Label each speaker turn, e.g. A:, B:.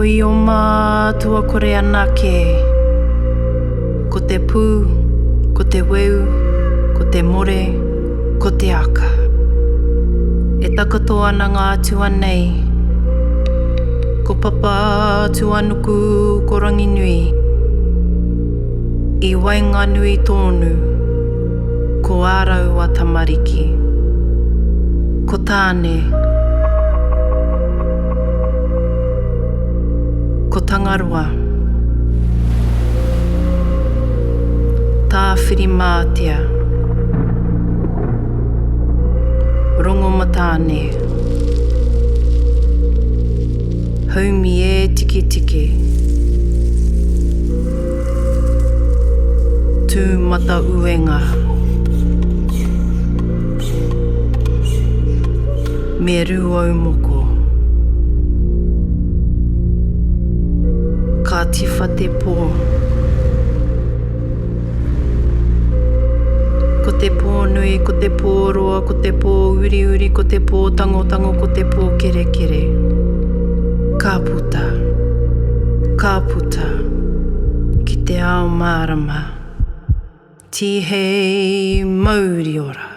A: i o mātua kore anake. Ko te pū, ko te weu, ko te more, ko te aka. E takato ana ngā atua nei. Ko papa atu anuku ko rangi nui. I wainga nui tōnu, ko ārau a tamariki. Ko tāne, ko tangarua. Tā whirimātia. Rongo matāne. Haumi e tiki tiki. Tū mata uenga. Me ru au moko. Ka tiwha te pō. Ko te pō nui, ko te pō roa, ko te pō uri uri, ko te pō tango tango, ko te pō kere kere. Ka puta. Ka puta. Ki te ao mārama. Tihei mauri ora.